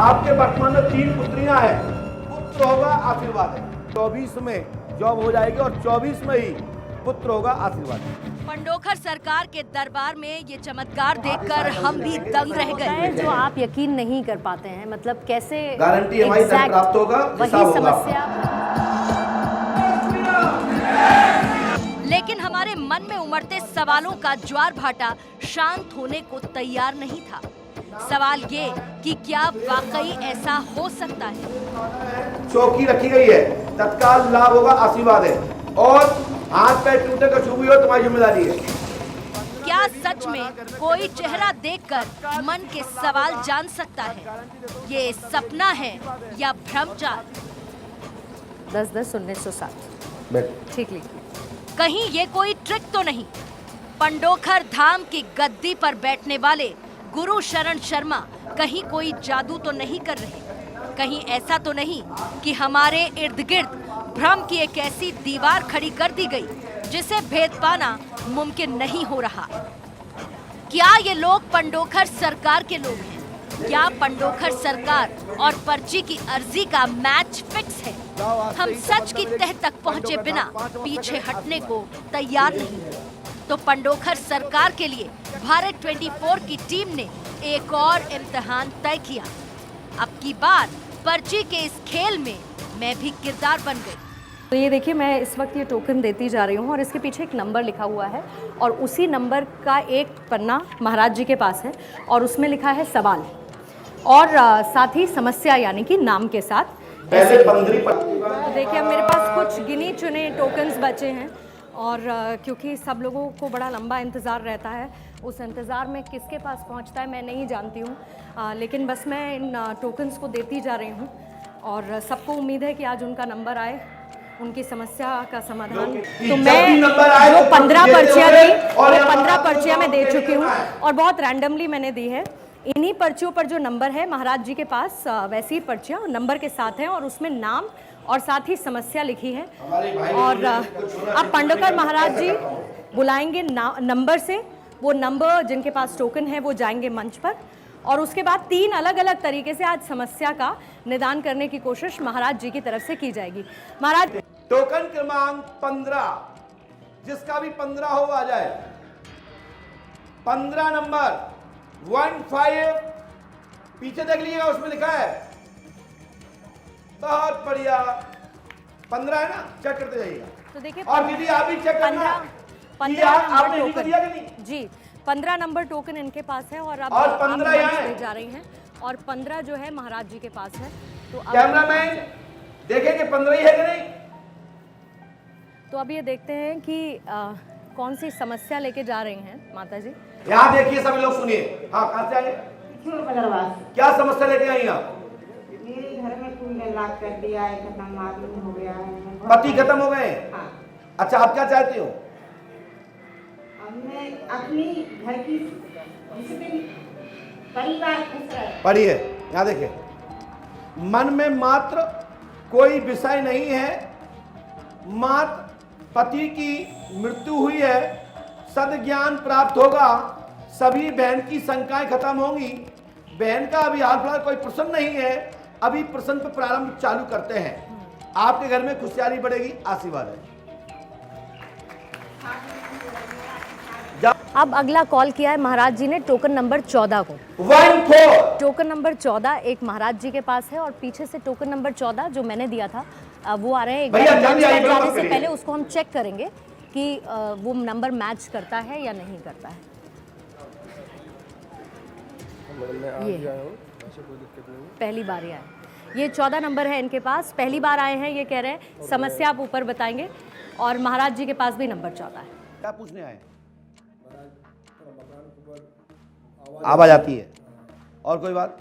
आपके वर्तमान में 3 पुत्रियां हैं, पुत्र होगा आशीर्वाद है। 24 में जॉब हो जाएगी और 24 में ही पुत्र होगा आशीर्वाद है। पंडोखर सरकार के दरबार में ये चमत्कार देखकर हम भी दंग रह गए। जो आप यकीन नहीं कर पाते हैं, मतलब कैसे गारंटी हमारी धन प्राप्त होगा, वही हिसाब होगा। समस्या। लेकिन हमारे मन में उमड़ते सवालों का ज्वार भाटा शांत होने को तैयार नहीं था। सवाल ये कि क्या वाकई ऐसा हो सकता है? चौकी रखी गई है, तत्काल लाभ होगा आशीर्वाद है, और हाथ पैर टूटे का छू भी हो तुम्हारी जिम्मेदारी है। क्या सच में कोई चेहरा देखकर मन के सवाल जान सकता है? ये सपना है या भ्रमजाल? 10/10/1907 ठीक लिखिए। कहीं ये कोई ट्रिक तो नहीं? पंडोखर धाम की गद्दी पर बैठने वाले गुरु शरण शर्मा कहीं कोई जादू तो नहीं कर रहे? कहीं ऐसा तो नहीं कि हमारे इर्द गिर्द भ्रम की एक ऐसी दीवार खड़ी कर दी गई जिसे भेद पाना मुमकिन नहीं हो रहा? क्या ये लोग पंडोखर सरकार के लोग हैं? क्या पंडोखर सरकार और पर्ची की अर्जी का मैच फिक्स है? हम सच की तह तक पहुंचे बिना पीछे हटने को तैयार नहीं हैं। तो पंडोखर सरकार के लिए भारत 24 की टीम ने एक और इम्तिहान तय किया। अब की बार पर्ची के इस खेल में मैं भी किरदार बन गई। तो ये देखिए, मैं इस वक्त ये टोकन देती जा रही हूँ और इसके पीछे एक नंबर लिखा हुआ है और उसी नंबर का एक पन्ना महाराज जी के पास है और उसमें लिखा है सवाल और साथ ही समस्या, यानी कि नाम के साथ। पहले 15 तो देखिए, अब मेरे पास कुछ गिने चुने टोकन्स बचे हैं और क्योंकि सब लोगों को बड़ा लंबा इंतज़ार रहता है, उस इंतज़ार में किसके पास पहुंचता है मैं नहीं जानती हूं, लेकिन बस मैं इन टोकन्स को देती जा रही हूं और सबको उम्मीद है कि आज उनका नंबर आए, उनकी समस्या का समाधान। तो मैं जो 15 पर्चियाँ थी वो 15 पर्चियाँ मैं दे चुकी हूँ और बहुत रैंडमली मैंने दी है। इन्हीं पर्चियों पर जो नंबर है महाराज जी के पास, वैसी पर्चियाँ नंबर के साथ हैं और उसमें नाम और साथ ही समस्या लिखी है। और अब पंडोखर महाराज जी बुलाएंगे नंबर से, वो नंबर जिनके पास टोकन है वो जाएंगे मंच पर और उसके बाद 3 अलग अलग तरीके से आज समस्या का निदान करने की कोशिश महाराज जी की तरफ से की जाएगी। महाराज, टोकन क्रमांक 15, जिसका भी 15 हो आ जाए। 15 नंबर 15, पीछे देख लीजिएगा, उसमें लिखा है। बहुत बढ़िया, 15 है ना, चेक करते जाइएगा। तो देखिए, और दीदी आप भी चेक करना। 15 आपने नंबर लिख दिया कि नहीं? टोकन जी, 15 नंबर टोकन इनके पास है और अब और 15 यहाँ ले है जा रही हैं और 15 जो है महाराज जी के पास है। तो अब कैमरामैन देखेंगे 15 ही है कि नहीं? तो अब ये देखते हैं कि कौन सी समस्या लेके जा रही हैं माता जी। यहाँ देखिए, सभी लोग सुनिए। हाँ, कहाँ से आए? क्या समस्या लेके आई आप? मेरे घर में कोई लॉक कर दिया है, खत्म मालूम हो गया है। पति खत्म हो गए? हाँ। अच्छा, आप क्या चाहती हो? हमने अपनी घर की परिवार खुश रहे। पढ़िए, यहाँ देखिए, मन में मात्र कोई विषय नहीं है, मात्र पति की मृत्यु हुई है, सद्ज्ञान प्राप्त होगा, सभी बहन की शंकाएं खत्म होंगी। बहन का अभी हाल फिलहाल कोई प्रश्न नहीं है, अभी प्रश्न पर प्रारंभ चालू करते हैं। आपके घर में खुशहाली बढ़ेगी, आशीर्वाद है। अब अगला कॉल किया है महाराज जी ने टोकन नंबर 14 को। 14 टोकन नंबर 14 एक महाराज जी के पास है और पीछे से टोकन नंबर 14 जो मैंने दिया था वो आ रहे हैं। एक भैया, बार जल्दी मंच आइए, पर बड़ा जाने मत से करिए। पहले उसको हम चेक करेंगे कि वो नंबर मैच करता है या नहीं करता है। ये पहली बार ही आए, ये 14 नंबर है इनके पास, पहली बार आए हैं। ये कह रहे हैं समस्या आप ऊपर बताएंगे और महाराज जी के पास भी नंबर 14 है। क्या पूछने आए? आवाज आती है और कोई बात?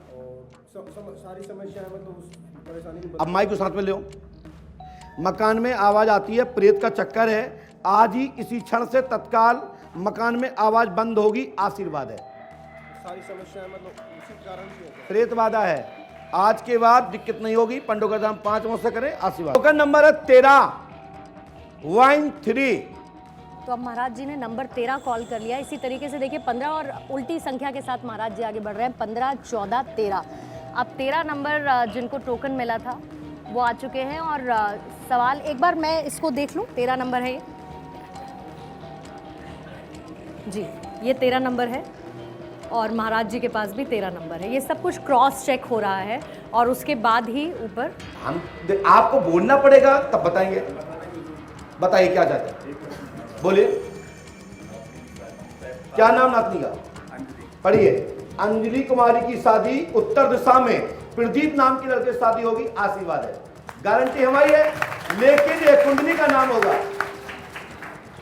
सारी समस्या है, तो परेशानी। अब माइक को साथ में लो। मकान में आवाज आती है, प्रेत का चक्कर है, आज ही इसी क्षण से तत्काल मकान में आवाज बंद होगी, आशीर्वाद है। सारी समस्या मतलब उसी कारण से है। प्रेत बाधा है, आज के बाद दिक्कत नहीं होगी। पंडोखर धाम 5 वर्ष से करें, आशीर्वाद। टोकन नंबर है 13 13। तो अब महाराज जी ने नंबर 13 कॉल कर लिया। इसी तरीके से देखिए 15 और उल्टी संख्या के साथ महाराज जी आगे बढ़ रहे हैं, 15 14 13। अब 13 नंबर जिनको टोकन मिला था वो आ चुके हैं और सवाल एक बार मैं इसको देख लूँ। 13 नंबर है ये जी, ये 13 नंबर है और महाराज जी के पास भी 13 नंबर है। ये सब कुछ क्रॉस चेक हो रहा है और उसके बाद ही ऊपर हम आपको बोलना पड़ेगा तब बताएंगे। बताइए क्या चाहते हैं, बोलिए। क्या नाम नातनी का? पढ़िए। अंजलि कुमारी की शादी उत्तर दिशा में प्रदीप नाम के लड़के से शादी होगी, आशीर्वाद है, गारंटी हमारी है। लेकिन ये कुंडली का नाम होगा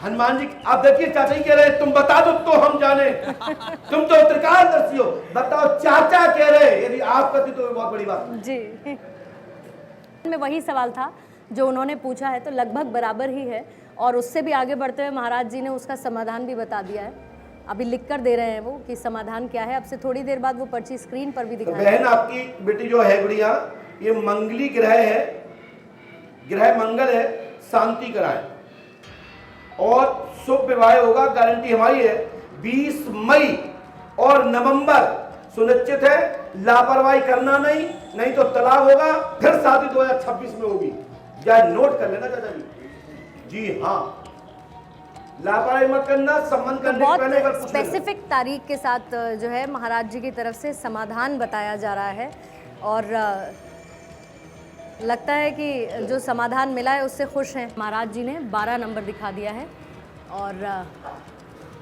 हनुमान जी। आप देखिए चाचा ही कह रहे तुम बता दो तो हम जाने, तुम तो त्रिकालदर्शी हो, बताओ चाचा कह रहे, यदि आप कहती तो बहुत बड़ी बात जी। में वही सवाल था जो उन्होंने पूछा है, तो लगभग बराबर ही है और उससे भी आगे बढ़ते हुए महाराज जी ने उसका समाधान भी बता दिया है। अभी लिख कर दे रहे हैं वो कि समाधान क्या है। अब से थोड़ी देर बाद वो पर्ची स्क्रीन पर भी तो दिखाएंगे। बहन आपकी बेटी जो है गुड़िया, ये मंगली ग्रह है, ग्रह मंगल है, शांति कराए और शुभ विवाह होगा, गारंटी हमारी है। 20 मई और नवंबर सुनिश्चित है। लापरवाही करना नहीं, नहीं तो तलाक होगा, फिर शादी 2026 में होगी। या नोट कर लेना चाचा जी। हाँ, लापरवाही मत करना, संबंध करने के पहले बहुत स्पेसिफिक तारीख के साथ जो है महाराज जी की तरफ से समाधान बताया जा रहा है और लगता है कि जो समाधान मिला है उससे खुश हैं। महाराज जी ने 12 नंबर दिखा दिया है और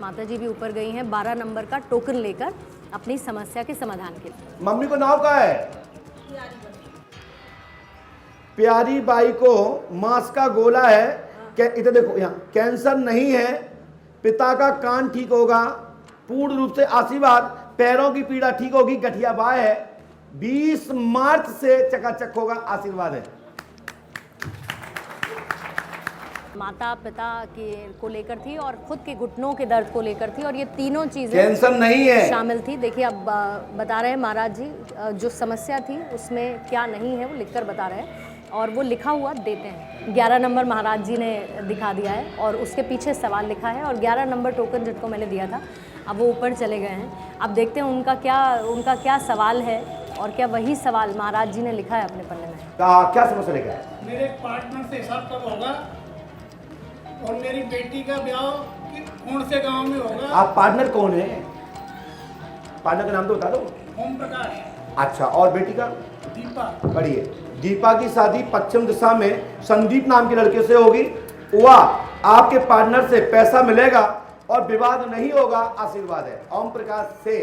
माता जी भी ऊपर गई हैं 12 नंबर का टोकन लेकर अपनी समस्या के समाधान के लिए। मम्मी को नाम का है प्यारी बाई को मांस का गोला है। इधर देखो, यहाँ कैंसर नहीं है, पिता का कान ठीक होगा, पूर्ण रूप से आशीर्वाद, पैरों की पीड़ा ठीक होगी, गठिया बाय है, 20 मार्च से चकाचक होगा, आशीर्वाद है। माता पिता के को लेकर थी और खुद के घुटनों के दर्द को लेकर थी और ये तीनों चीजें कैंसर नहीं है शामिल थी। देखिए अब बता रहे हैं महाराज जी जो समस्या थी उसमें क्या नहीं है वो लिखकर बता रहे हैं और वो लिखा हुआ देते हैं। 11 नंबर महाराज जी ने दिखा दिया है और उसके पीछे सवाल लिखा है और 11 नंबर टोकन जिनको मैंने दिया था अब वो ऊपर चले गए हैं। अब देखते हैं उनका क्या सवाल है और क्या वही सवाल महाराज जी ने लिखा है अपने पन्ने में। क्या समस्या लेकर आए? मेरे पार्टनर से हिसाब कब होगा और मेरी बेटी का ब्याह कौन से गांव में होगा? आप पार्टनर कौन है? पार्टनर का नाम तो बता दो। ओम प्रकाश। अच्छा, और बेटी का? दीपा। पढ़िए। दीपा की शादी पश्चिम दिशा में संदीप नाम के लड़के से होगी। वह आपके पार्टनर से पैसा मिलेगा और विवाद नहीं होगा, आशीर्वाद है। ओम प्रकाश से